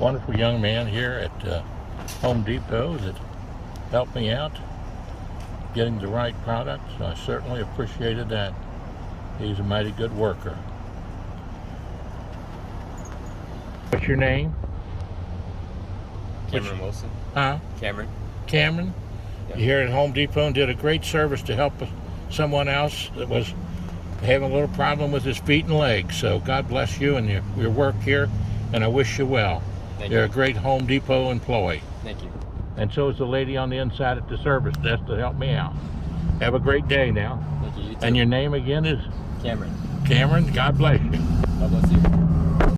wonderful young man here at Home Depot that helped me out getting the right products. I certainly appreciated that. He's a mighty good worker. What's your name? Cameron Wilson. Huh? Cameron. Cameron? Yeah. You're here at Home Depot and did a great service to help someone else that was having a little problem with his feet and legs. So God bless you and your work here, and I wish you well. You're a great Home Depot employee. Thank you. And so is the lady on the inside at the service desk to help me out. Have a great day now. Thank you. You too. And your name again is? Cameron. Cameron. God bless you. God bless you.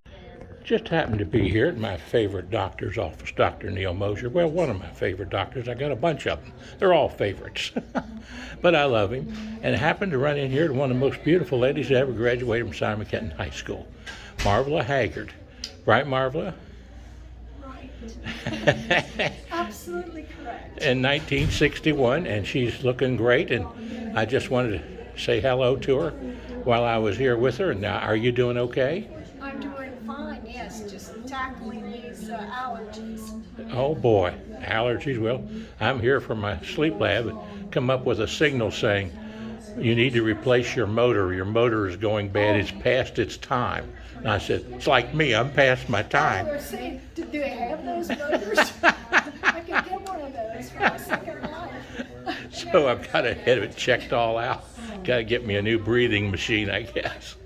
Just happened to be here at my favorite doctor's office, Dr. Neil Mosier. Well, one of my favorite doctors. I got a bunch of them. They're all favorites. But I love him. And I happened to run in here to one of the most beautiful ladies that ever graduated from Simon Kenton High School, Marvela Haggard. Right, Marvela? Right. Absolutely correct. In 1961, and she's looking great. And I just wanted to say hello to her while I was here with her. And now, are you doing okay? I'm doing fine, yes, just tackling these allergies. Oh boy, allergies. Well, I'm here for my sleep lab. Come up with a signal saying, you need to replace your motor. Your motor is going bad. It's past its time. And I said, it's like me. I'm past my time. They're saying, do they have those motors? I could get one of those for my second life. So I've got to have it checked all out. Got to get me a new breathing machine, I guess.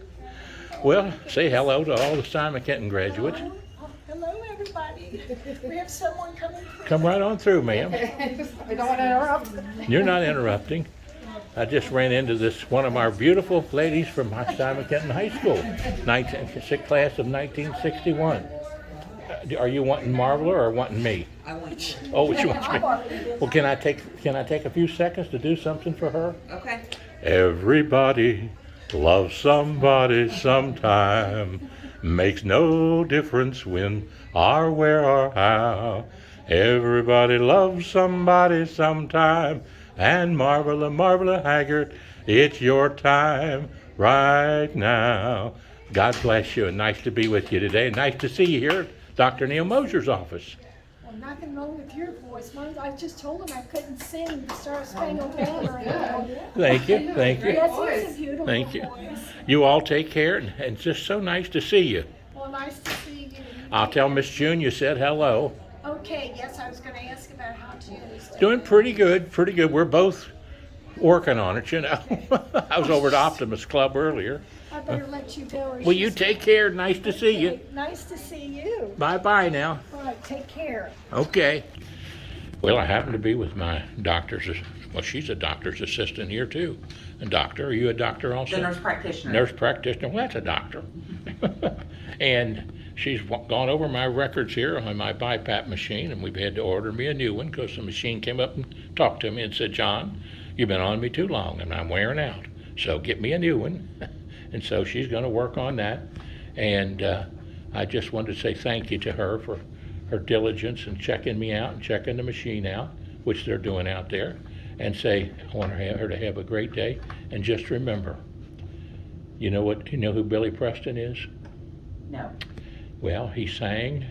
Well, say hello to all the Simon Kenton graduates. Hello, everybody. We have someone coming through. Come right on through, ma'am. We don't want to interrupt. You're not interrupting. I just ran into one of our beautiful ladies from Simon Kenton High School, class of 1961. Are you wanting Marvela or wanting me? I want you. Oh, she wants me. Well, can I take a few seconds to do something for her? Okay. Everybody loves somebody sometime. Makes no difference when or where or how. Everybody loves somebody sometime. And Marvela Haggard, it's your time right now. God bless you, and nice to be with you today. Nice to see you here at Dr. Neil Mosier's office. Well, nothing wrong with your voice. I just told him I couldn't sing the Star Spangled Banner anymore. Thank you, thank you. Yes, it's a beautiful Thank you. voice. You all take care, and it's just so nice to see you. Well, nice to see you. I'll tell Miss June you said hello. Okay, yes, I was going to ask about how June is doing. Doing pretty good, pretty good. We're both working on it, you know. I was over at Optimist Club earlier. I better let you go. Well, you take care. Nice to see you. Okay, nice to see you. Bye-bye now. All right, take care. Okay. Well, I happen to be with my she's a doctor's assistant here too. A doctor. Are you a doctor also? The nurse practitioner. Nurse practitioner. Well, that's a doctor. And she's gone over my records here on my BiPAP machine, and we've had to order me a new one because the machine came up and talked to me and said, John, you've been on me too long and I'm wearing out. So get me a new one. And so she's going to work on that. And I just wanted to say thank you to her for her diligence in checking me out and checking the machine out, which they're doing out there, and say I want her to have a great day. And just remember, you know who Billy Preston is? No. Well, he sang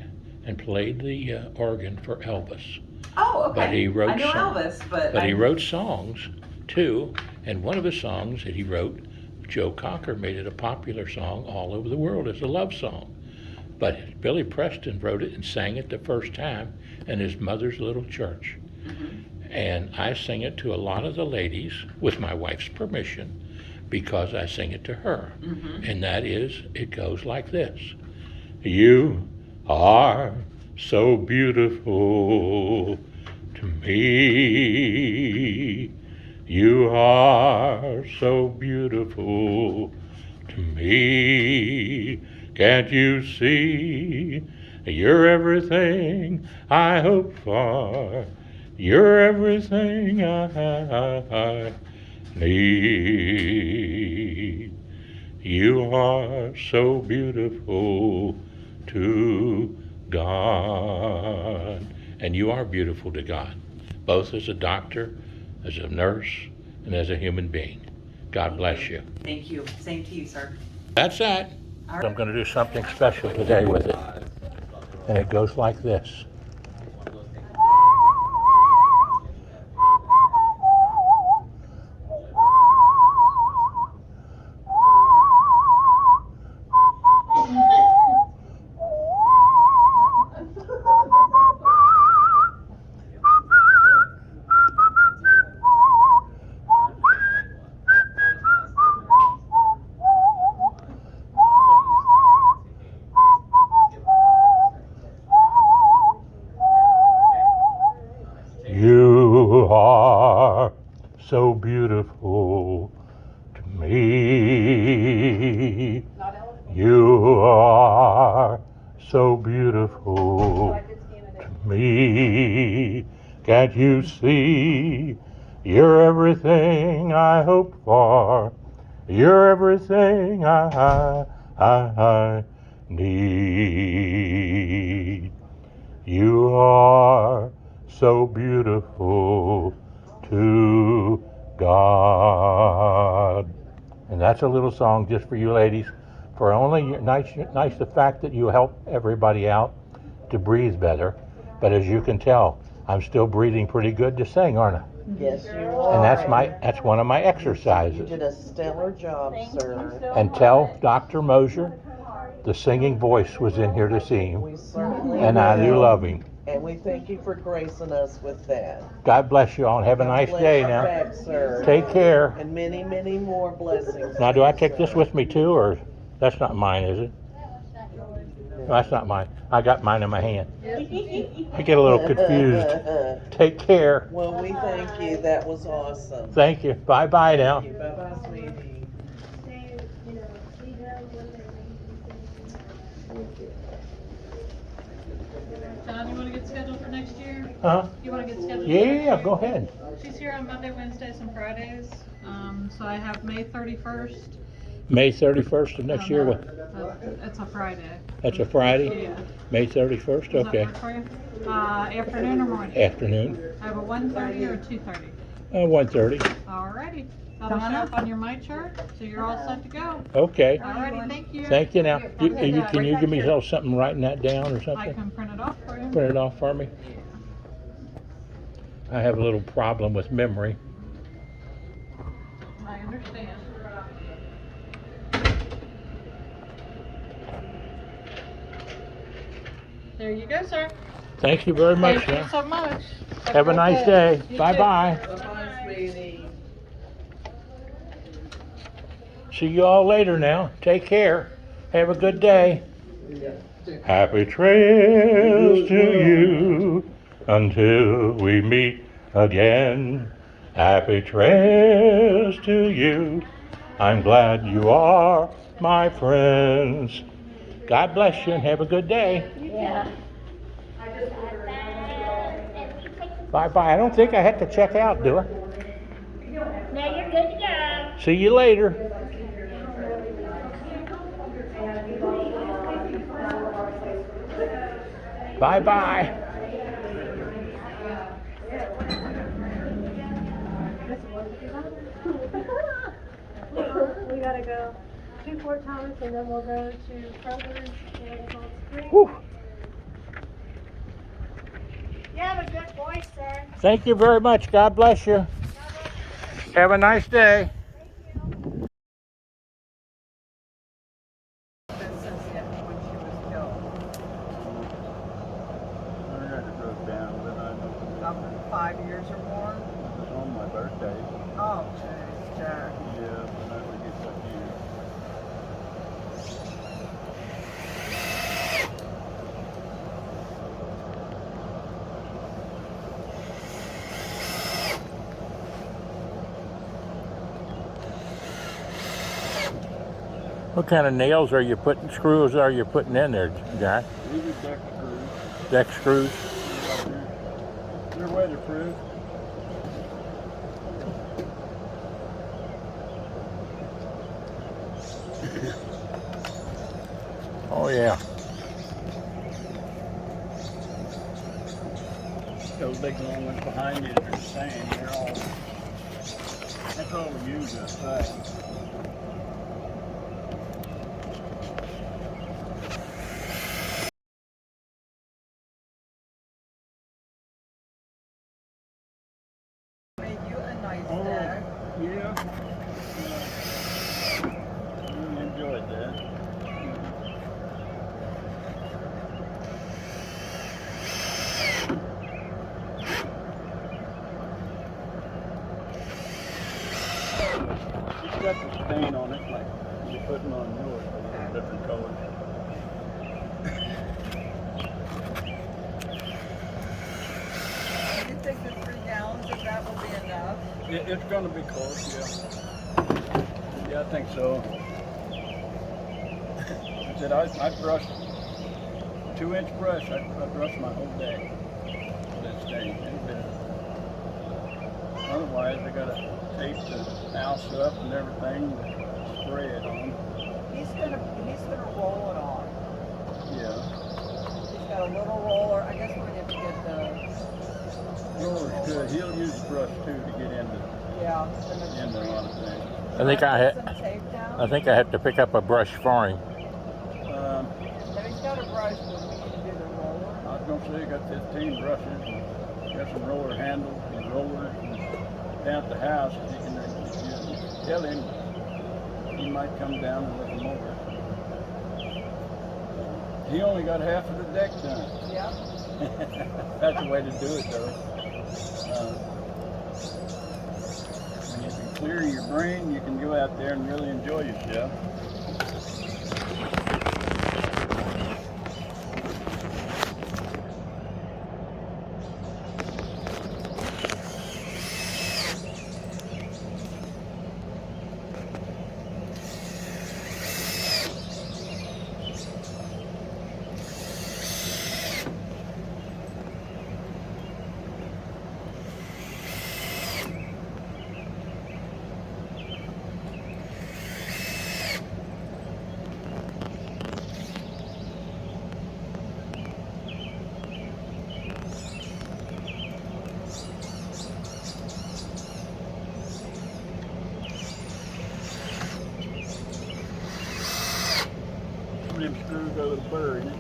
and played the organ for Elvis. Oh, okay. But he wrote I know Elvis, but he wrote songs too, and one of his songs that he wrote, Joe Cocker made it a popular song all over the world as a love song. But Billy Preston wrote it and sang it the first time in his mother's little church. Mm-hmm. And I sing it to a lot of the ladies with my wife's permission because I sing it to her. Mm-hmm. And that is, it goes like this. You are so beautiful to me. You are so beautiful to me. Can't you see? You're everything I hope for. You're everything I need. You are so beautiful to God. And you are beautiful to God, both as a doctor, as a nurse, and as a human being. God bless you. Thank you. Same to you, sir. That's that. All right. I'm going to do something special today with it. And it goes like this. You are so beautiful to me. You are so beautiful to me. Can't you see? You're everything I hope for. You're everything I need. You are so beautiful to God. And that's a little song just for you ladies. For only nice the fact that you help everybody out to breathe better. But as you can tell, I'm still breathing pretty good to sing, aren't I? Yes, you are. And that's one of my You exercises. did a stellar job, sir. And tell Dr. Mosier the singing voice was in here to see him. We certainly And I do will. love him. And we thank you for gracing us with that. God bless you all and have a nice Bless day you now. back, sir. Take care. And many, many more blessings. Now, do I take sir. this with me too, or that's not mine, is it? No, that's not mine. I got mine in my hand. I get a little confused. Take care. Well, we thank you. That was awesome. Thank you. Bye-bye now. Thank you. Bye-bye, sweetie. John, you want to get scheduled for next year? Huh? You want to get scheduled? for Yeah, next year? go ahead. She's here on Monday, Wednesdays, and Fridays. So I have May 31st. May 31st of next year. It's a Friday. That's a Friday? Yeah. May 31st? Does Okay. that work for you? Afternoon or morning? Afternoon. I have a 1:30 or a 2:30. 1:30. Alrighty. That'll show up on your my chart, so you're all set to go. Okay. Alrighty, thank you. Thank you now. Can you give me something writing that down or I something? can print it off for you. Print it off for me. I have a little problem with memory. I understand. There you go, sir. Thank you very much. Thank you Now. so much. Have a nice day. You too. Bye-bye. Bye-bye, sweetie. See you all later now. Take care. Have a good day. Happy trails to you until we meet again. Happy trails to you. I'm glad you are my friends. God bless you and have a good day. Bye-bye. I don't think I have to check out, do I? Now you're good to go. See you later. Bye-bye. We gotta go to Fort Thomas and then we'll go to Kroger's and Cold Spring. Whew. You have a good voice, sir. Thank you very much. God bless you. Have a nice day. About 5 years or more? It's on my birthday. Oh, jeez, Jack. Yeah, but I forget that year. What kind of nails are you putting, screws are you putting in there, Jack? These are deck screws. Deck screws? They're weatherproof. Oh yeah. Those big long ones behind you, they're the same. They're all, that's all we use this thing. on it, like you're putting on yours, different colors. Do you think the 3 gallons of that will be enough? It's going to be close, yeah. Yeah, I think so. I said I'd brush 2-inch brush. I'd brush my whole day for this thing. Otherwise, I got to tape the house up and everything to spray it on. He's gonna roll it on. Yeah. He's got a little roller. I guess we're gonna have to get the Roller's good. He'll use the brush too to get into a lot of things. I think Some tape down. I think I have to pick up a brush for him. No, he's got a brush, but we need to do the roller. I was gonna say I got 15 brushes, and got some roller handles and rollers, and down at the house, if you tell him, he might come down and look him over. He only got half of the deck done. Yep. That's the way to do it, though. When you can clear your brain, you can go out there and really enjoy yourself. Them screws got a little burr in it.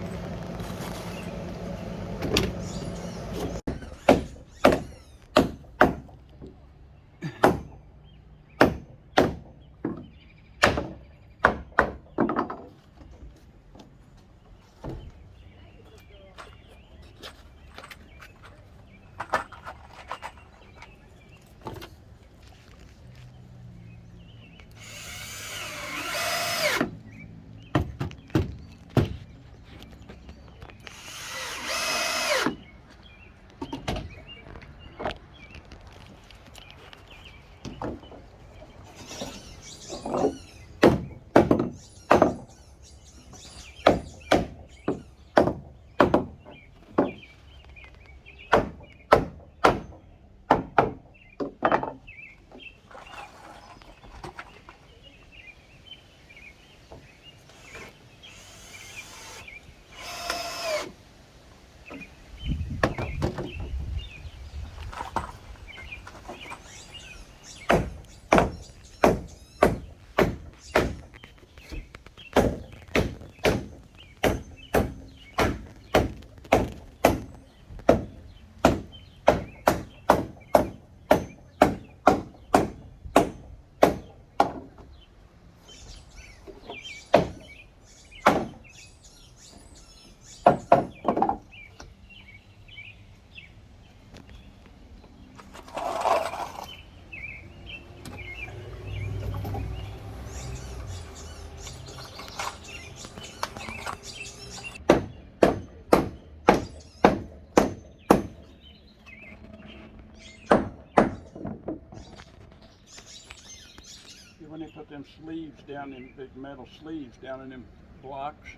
When they put them sleeves down in big metal sleeves down in them blocks,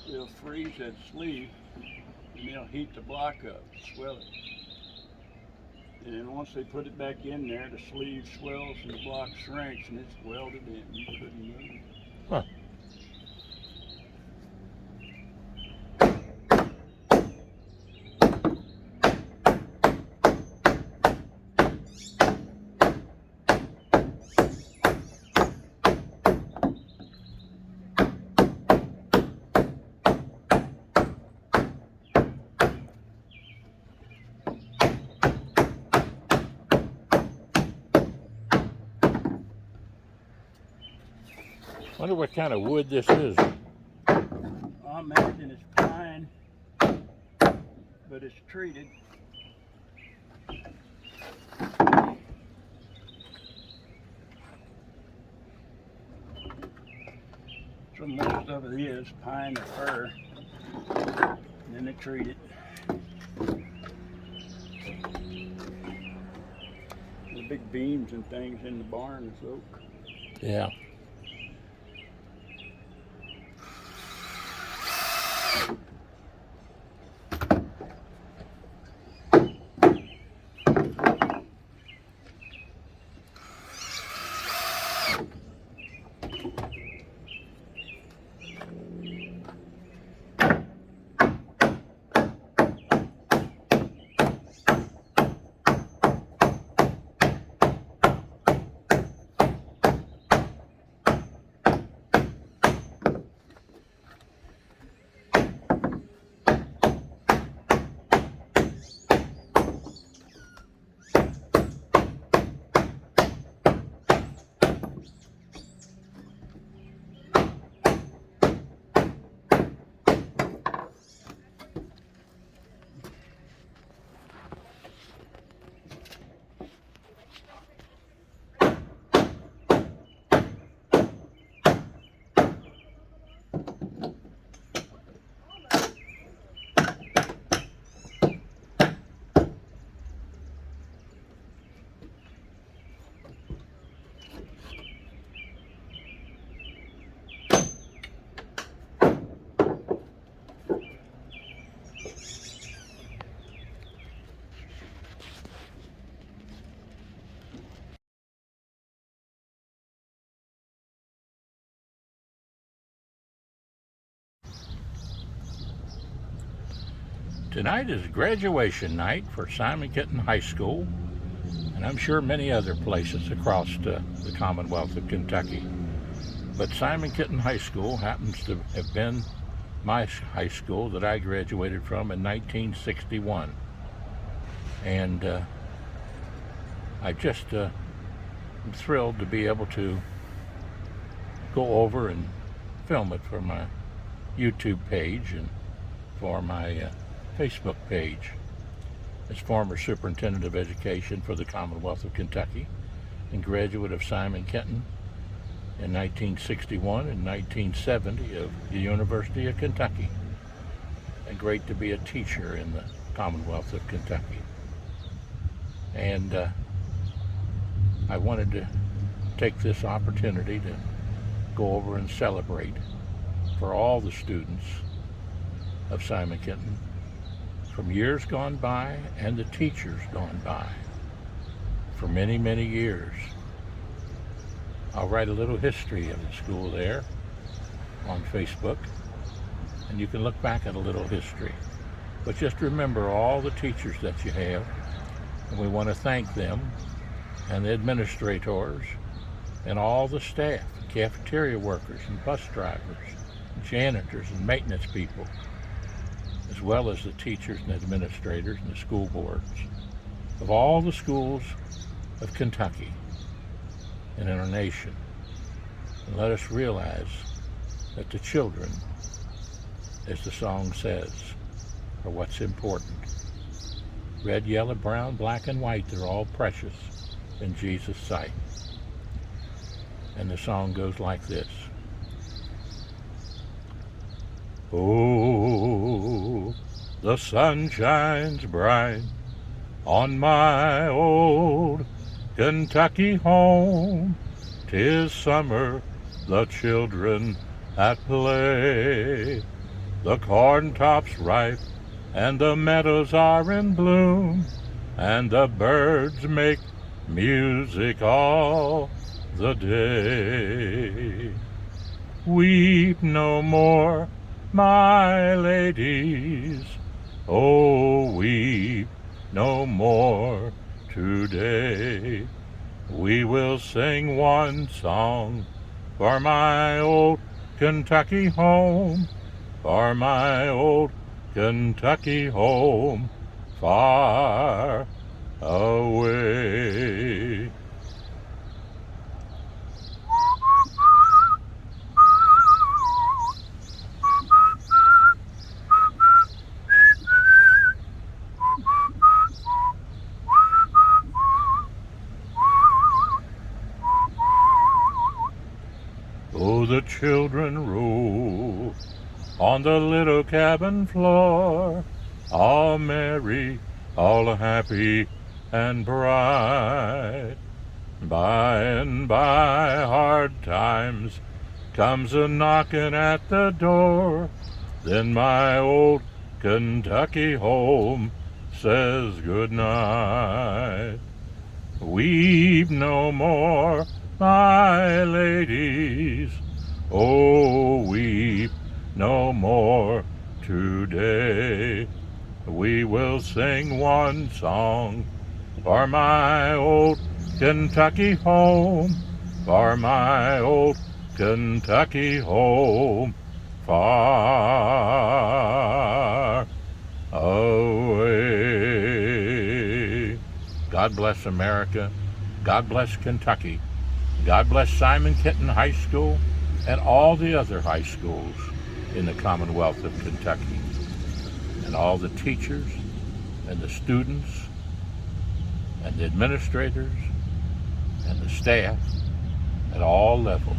they'll freeze that sleeve and they'll heat the block up, swell it. And then once they put it back in there, the sleeve swells and the block shrinks and it's welded in. You couldn't move it. Huh. Wonder what kind of wood this is. I imagine it's pine, but it's treated. So most of it is pine or fir, and then they treat it. The big beams and things in the barn is oak. Yeah. Tonight is graduation night for Simon Kenton High School, and I'm sure many other places across the Commonwealth of Kentucky. But Simon Kenton High School happens to have been my high school that I graduated from in 1961. And I just am thrilled to be able to go over and film it for my YouTube page and for my Facebook page. As former Superintendent of Education for the Commonwealth of Kentucky and graduate of Simon Kenton in 1961 and 1970 of the University of Kentucky. And great to be a teacher in the Commonwealth of Kentucky. And I wanted to take this opportunity to go over and celebrate for all the students of Simon Kenton from years gone by and the teachers gone by for many, many years. I'll write a little history of the school there on Facebook, and you can look back at a little history. But just remember all the teachers that you have, and we want to thank them and the administrators and all the staff, cafeteria workers and bus drivers, and janitors and maintenance people, as well as the teachers and administrators and the school boards of all the schools of Kentucky and in our nation. And let us realize that the children, as the song says, are what's important. Red, yellow, brown, black, and white, they're all precious in Jesus' sight. And the song goes like this. Oh, the sun shines bright on my old Kentucky home. 'Tis summer, the children at play. The corn tops ripe and the meadows are in bloom, and the birds make music all the day. Weep no more, my ladies, oh, weep no more today. We will sing one song for my old Kentucky home, for my old Kentucky home, far away. Oh, the children roll on the little cabin floor, all merry, all happy and bright. By and by hard times comes a knocking at the door, then my old Kentucky home says good night. Weep no more, my ladies, oh, weep no more today. We will sing one song for my old Kentucky home, for my old Kentucky home, far away. God bless America. God bless Kentucky. God bless Simon Kenton High School and all the other high schools in the Commonwealth of Kentucky, and all the teachers and the students and the administrators and the staff at all levels,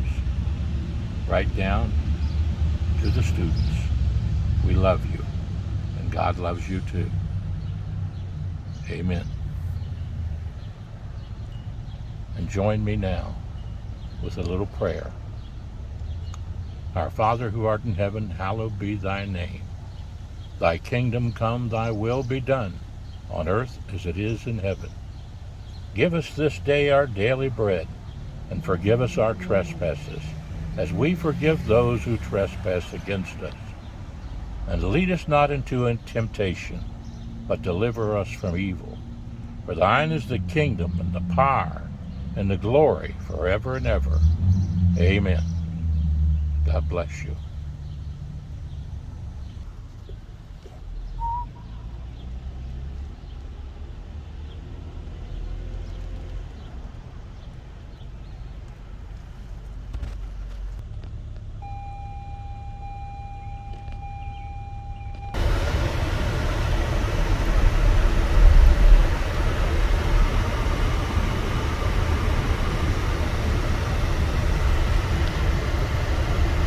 right down to the students. We love you, and God loves you too. Amen. And join me now with a little prayer. Our Father who art in heaven, hallowed be thy name. Thy kingdom come, thy will be done, on earth as it is in heaven. Give us this day our daily bread, and forgive us our trespasses, as we forgive those who trespass against us. And lead us not into temptation, but deliver us from evil. For thine is the kingdom, and the power, and the glory, forever and ever. Amen. God bless you.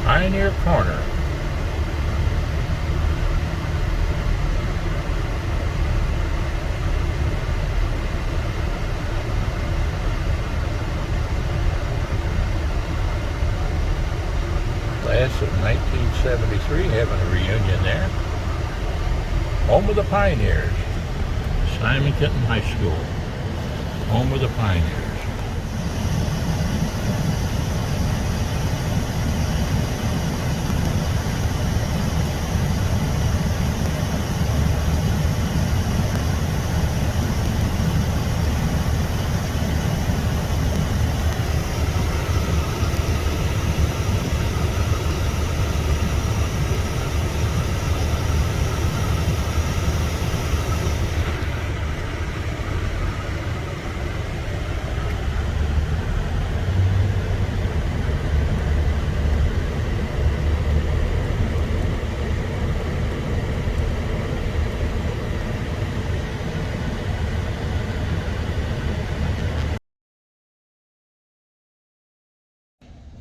Pioneer Corner. Class of 1973 having a reunion there. Home of the Pioneers. Simon Kenton High School. Home of the Pioneers.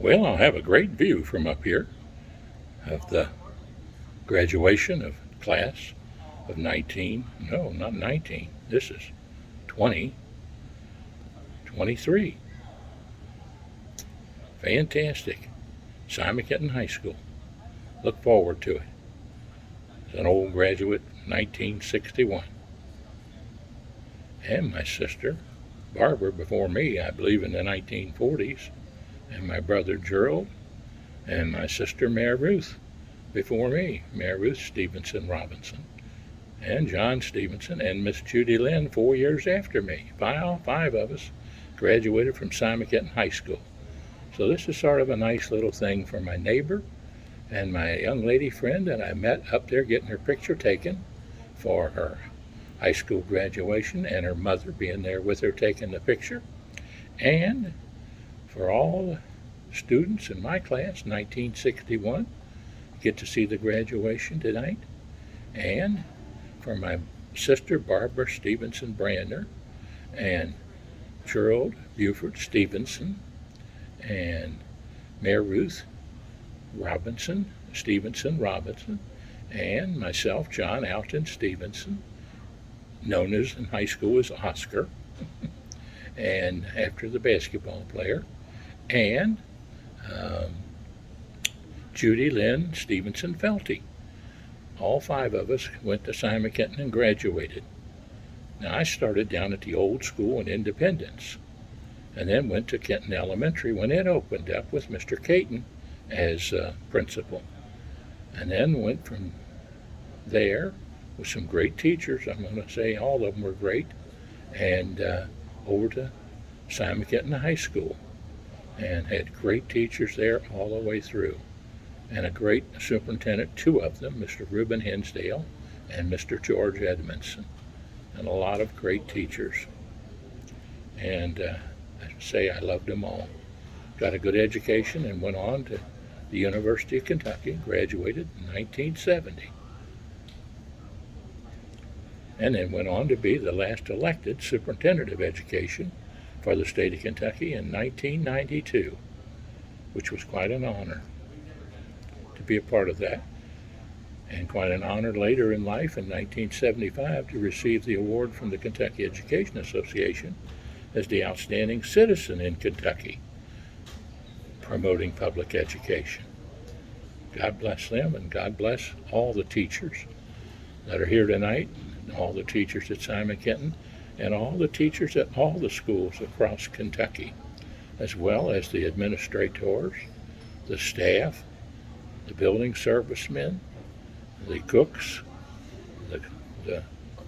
Well, I'll have a great view from up here of the graduation of class of 19, no, not 19, this is 2023. Fantastic. Simon Kenton High School. Look forward to it. As an old graduate, 1961. And my sister, Barbara, before me, I believe in the 1940s. And my brother Gerald, and my sister Mary Ruth before me, Mary Ruth Stevenson Robinson, and John Stevenson, and Miss Judy Lynn 4 years after me. All five of us graduated from Simon Kenton High School. So this is sort of a nice little thing for my neighbor and my young lady friend that I met up there getting her picture taken for her high school graduation, and her mother being there with her taking the picture. And for all the students in my class, 1961, get to see the graduation tonight. And for my sister, Barbara Stevenson Brander, and Gerald Buford Stevenson, and Mayor Ruth Stephenson Robinson, and myself, John Alton Stephenson, known as in high school as Oscar, and after the basketball player, and um, Judy Lynn Stevenson Felty. All 5 of us went to Simon Kenton and graduated. Now, I started down at the old school in Independence, and then went to Kenton Elementary when it opened up with Mr. Caton as principal, and then went from there with some great teachers. I'm going to say all of them were great, and over to Simon Kenton High School, and had great teachers there all the way through, and a great superintendent, 2 of them, Mr. Reuben Hinsdale and Mr. George Edmondson, and a lot of great teachers. And I say I loved them all. Got a good education and went on to the University of Kentucky, graduated in 1970. And then went on to be the last elected superintendent of education for the state of Kentucky in 1992, which was quite an honor to be a part of that. And quite an honor later in life in 1975 to receive the award from the Kentucky Education Association as the outstanding citizen in Kentucky, promoting public education. God bless them, and God bless all the teachers that are here tonight, all the teachers at Simon Kenton, and all the teachers at all the schools across Kentucky, as well as the administrators, the staff, the building servicemen, the cooks, the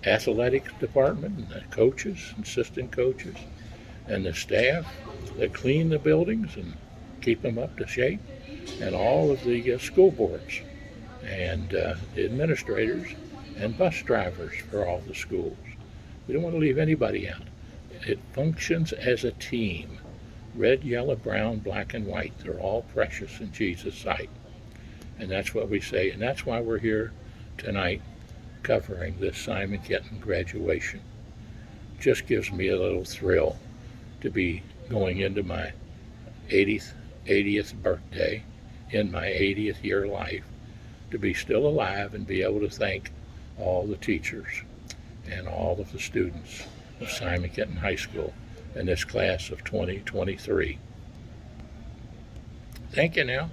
athletic department, and the coaches, assistant coaches, and the staff that clean the buildings and keep them up to shape, and all of the school boards, and the administrators and bus drivers for all the schools. We don't want to leave anybody out. It functions as a team. Red, yellow, brown, black, and white. They're all precious in Jesus' sight. And that's what we say, and that's why we're here tonight covering this Simon Kenton graduation. Just gives me a little thrill to be going into my 80th birthday in my 80th year life, to be still alive and be able to thank all the teachers and all of the students of Simon Kenton High School in this class of 2023. Thank you now.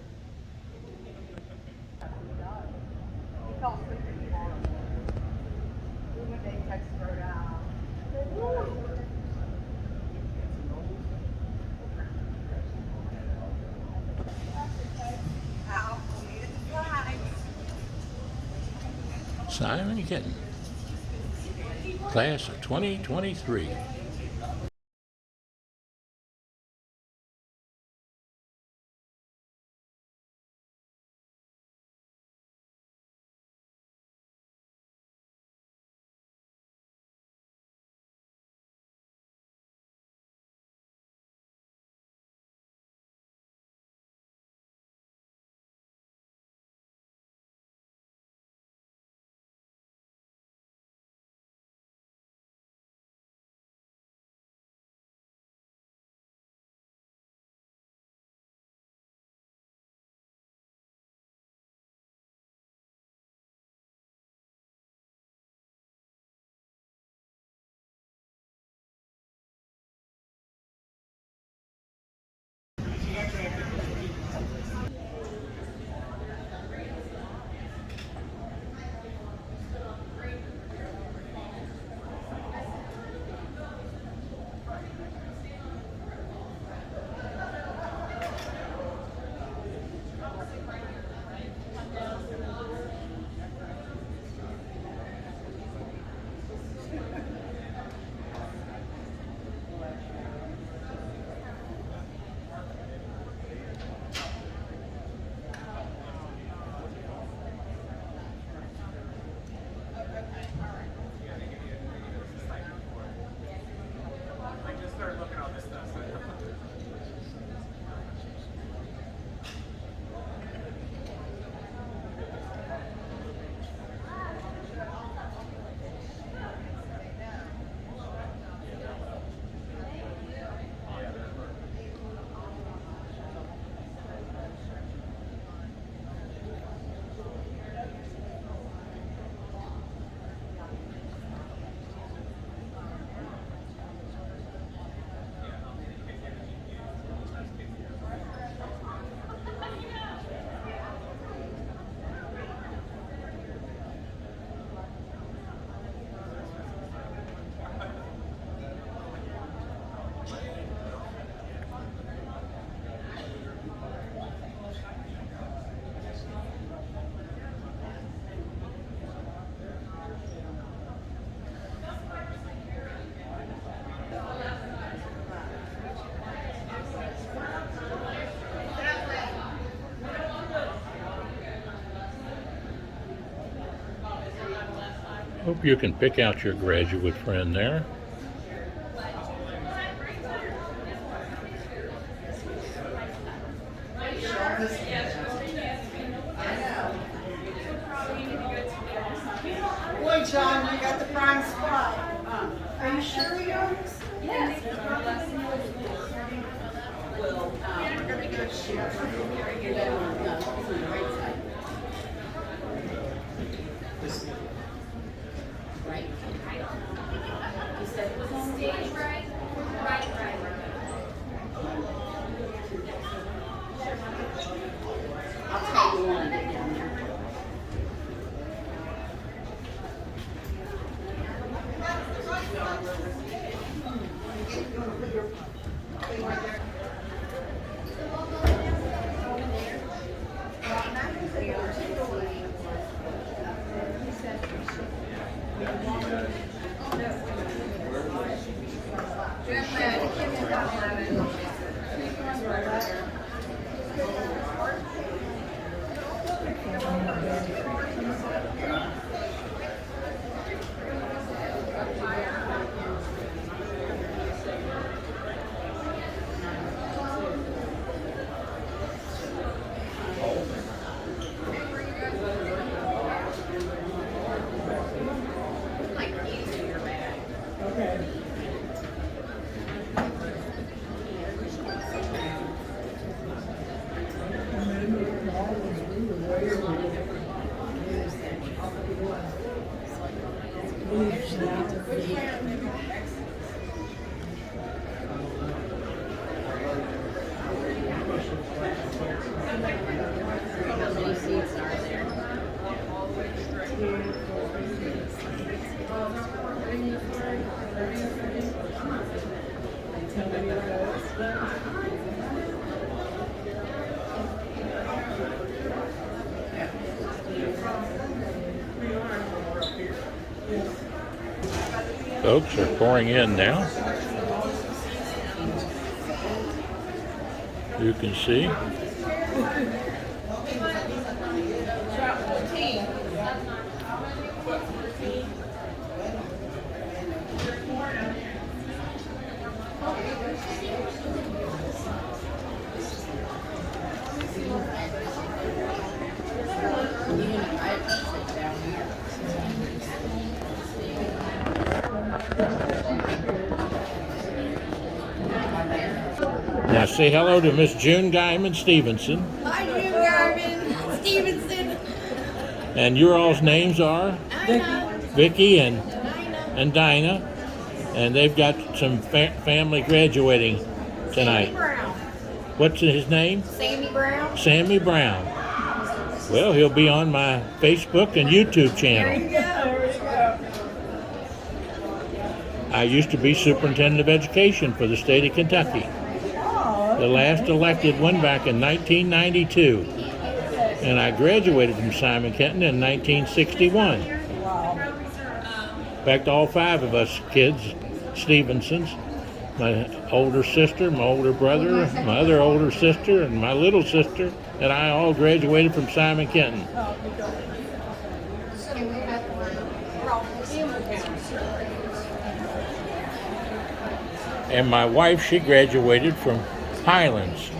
Simon Kenton, class of 2023. Hope you can pick out your graduate friend there. Boy, John, you got the prime spot. Are you sure you are? Folks are pouring in now. You can see. Now say hello to Miss June Guyman Stevenson. Hi, June Garvin Stevenson. And your all's names are? Vicky and Dinah. And they've got some family graduating tonight. Brown. What's his name? Sammy Brown. Sammy Brown. Well, he'll be on my Facebook and YouTube channel. I used to be Superintendent of Education for the state of Kentucky. The last elected one back in 1992. And I graduated from Simon Kenton in 1961. In fact, all 5 of us kids, Stevensons, my older sister, my older brother, my other older sister, and my little sister, and I all graduated from Simon Kenton. And my wife, she graduated from Highlands.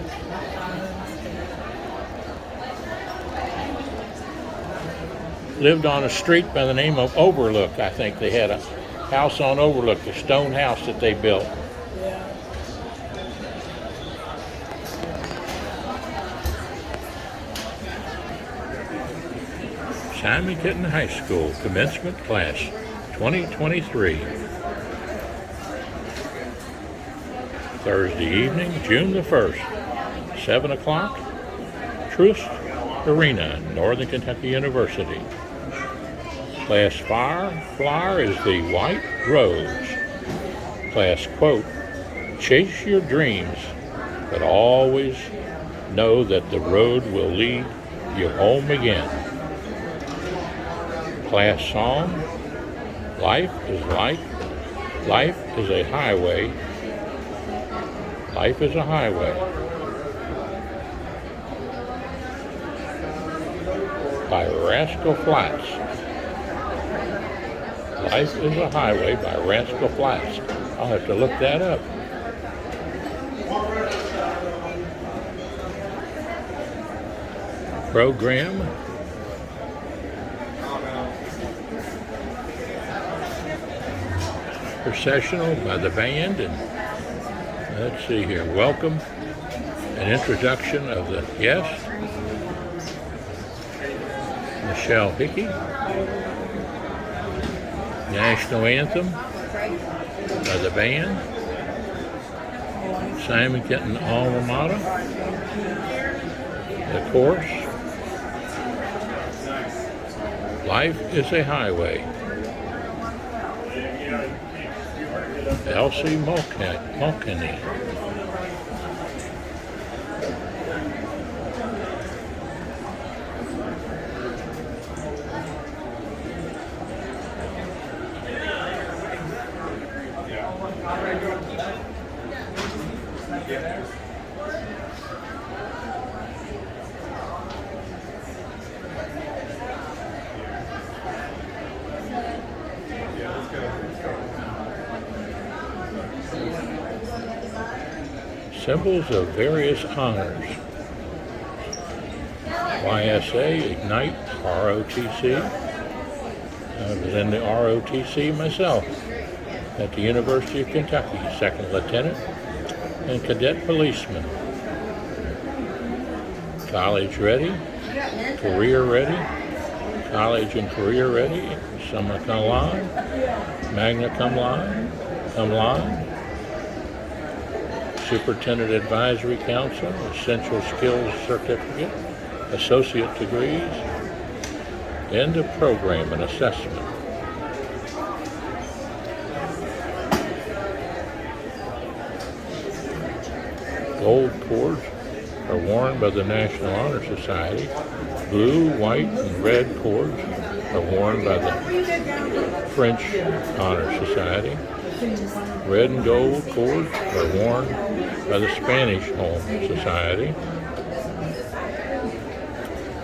Lived on a street by the name of Overlook. I think they had a house on Overlook, a stone house that they built. Simon Kenton High School commencement class 2023. Thursday evening, June the 1st, 7 o'clock, Trust Arena, Northern Kentucky University. Class flower is the white rose. Class quote, chase your dreams, but always know that the road will lead you home again. Class song, life is a highway. Life is a highway. By Rascal Flatts. Life is a Highway by Ransko Flats. I'll have to look that up. Program. Processional by the band, and let's see here. Welcome, an introduction of the guest, Michelle Hickey. National Anthem by the band. Simon Kenton Alma Mater. The chorus. Life is a Highway. Elsie Mulcahy. Symbols of various honors. YSA, Ignite, ROTC. I was in the ROTC myself at the University of Kentucky, second lieutenant and cadet policeman. College ready, career ready, college and career ready, summa cum laude, magna cum laude, Superintendent Advisory Council, Essential Skills Certificate, Associate Degrees, End of Program and Assessment. Gold cords are worn by the National Honor Society. Blue, white, and red cords are worn by the French Honor Society. Red and gold cords are worn by the Spanish Home Society,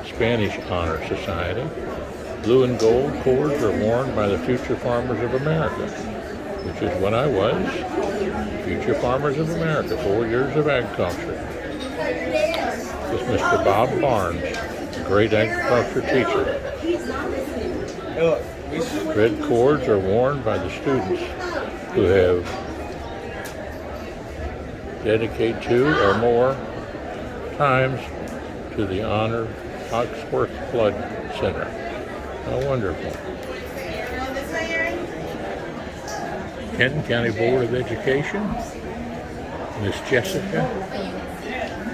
Spanish Honor Society. Blue and gold cords are worn by the Future Farmers of America, which is what I was. Future Farmers of America, 4 years of agriculture. This is Mr. Bob Barnes, great agriculture teacher. Red cords are worn by the students who have dedicated 2 or more times to the Honor Hawksworth Flood Center. How wonderful. Kenton County Board of Education, Miss Jessica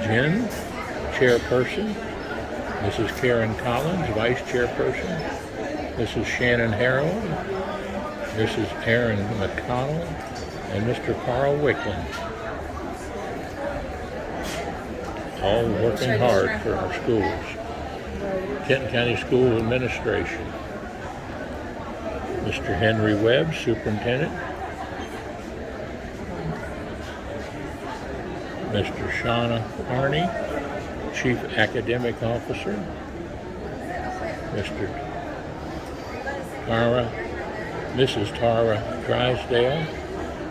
Jen, Chairperson, Mrs. Karen Collins, Vice Chairperson, Mrs. Shannon Harold, Mrs. Erin McConnell, and Mr. Carl Wickland. All working hard for our schools. Kenton County School Administration. Mr. Henry Webb, Superintendent. Mr. Shauna Harney, Chief Academic Officer. Mrs. Tara Drysdale,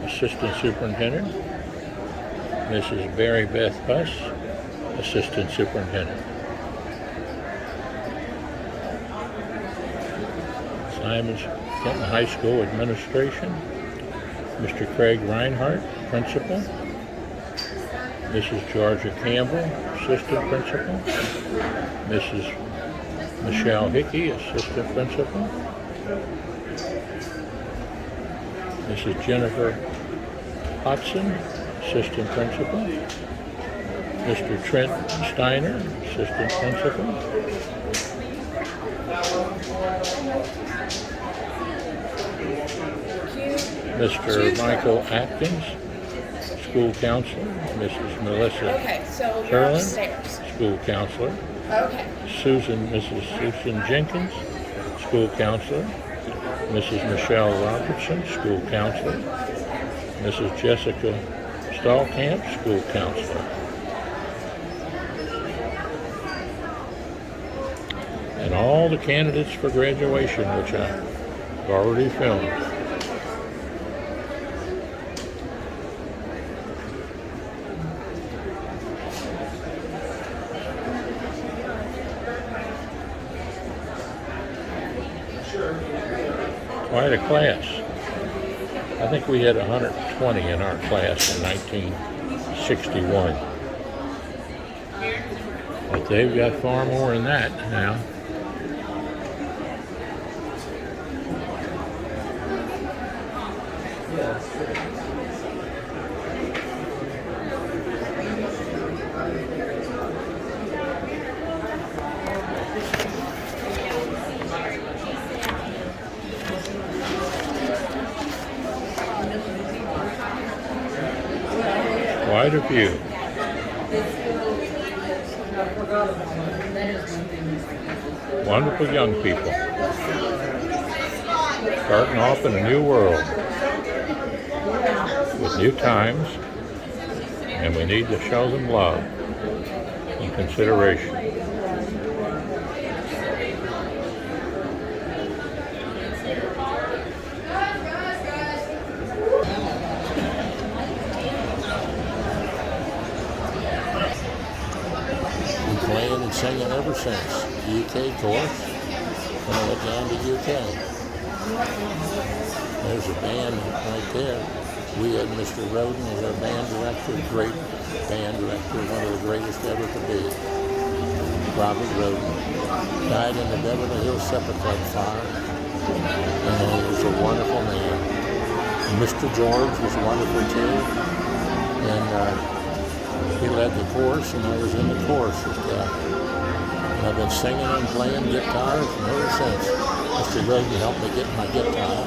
Assistant Superintendent. Mrs. Mary Beth Huss, Assistant Superintendent. Simon Kenton High School Administration. Mr. Craig Reinhardt, Principal. Mrs. Georgia Campbell, Assistant Principal. Mrs. Michelle Hickey, Assistant Principal. Mrs. Jennifer Hodson, Assistant Principal. Mr. Trent Steiner, Assistant Principal. Mr. Michael Atkins, School Counselor. Mrs. Melissa Curlin, School Counselor. Mrs. Susan Jenkins, School Counselor. Mrs. Michelle Robertson, School Counselor. Mrs. Jessica Stallkamp, School Counselor. And all the candidates for graduation, which I already filmed. Quite a class. I think we had 120 in our class in 1961. But they've got far more than that now. Quite a few. Wonderful young people. Starting off in a new world with new times, and we need to show them love and consideration. Playing and singing ever since. UK course, when I went down to UK. There's a band right there. We had Mr. Roden as our band director, great band director, one of the greatest ever to be. Robert Roden. Died in the Beverly Hills Supper Club fire. And he was a wonderful man. And Mr. George was wonderful too. And he led the chorus, and I was in the chorus with and I've been singing and playing guitars ever since. Mr. Roden helped me get my guitar.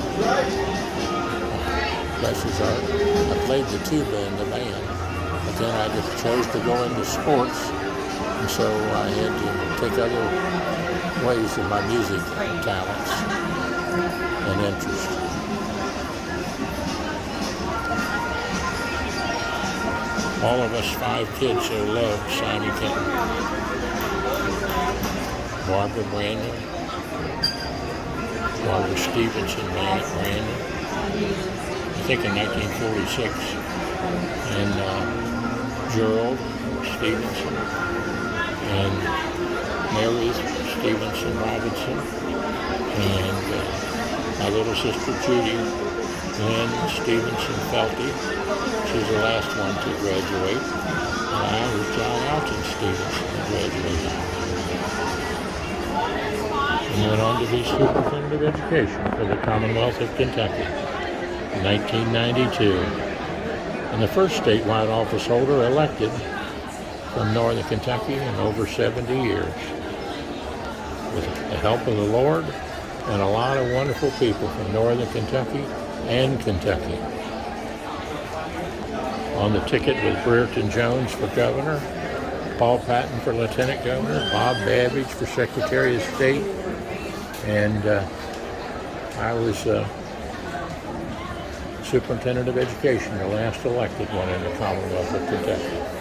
Bless his heart. I played the tuba in the band, but then I just chose to go into sports, and so I had to take other ways of my music talents and interest. All of us 5 kids here loved Simon Kenton. Barbara Brandon, Barbara Stevenson Brandon, I think in 1946, and Gerald Stevenson, and Mary Stevenson Robinson, and my little sister Judy Lynn Stevenson Felty. She's the last one to graduate. And I was John Alton Stevenson who graduated. And went on to be Superintendent of Education for the Commonwealth of Kentucky in 1992. And the first statewide office holder elected from Northern Kentucky in over 70 years. With the help of the Lord and a lot of wonderful people from Northern Kentucky and Kentucky. On the ticket was Brereton Jones for governor, Paul Patton for lieutenant governor, Bob Babbage for Secretary of State, and I was Superintendent of Education, the last elected one in the Commonwealth of Kentucky.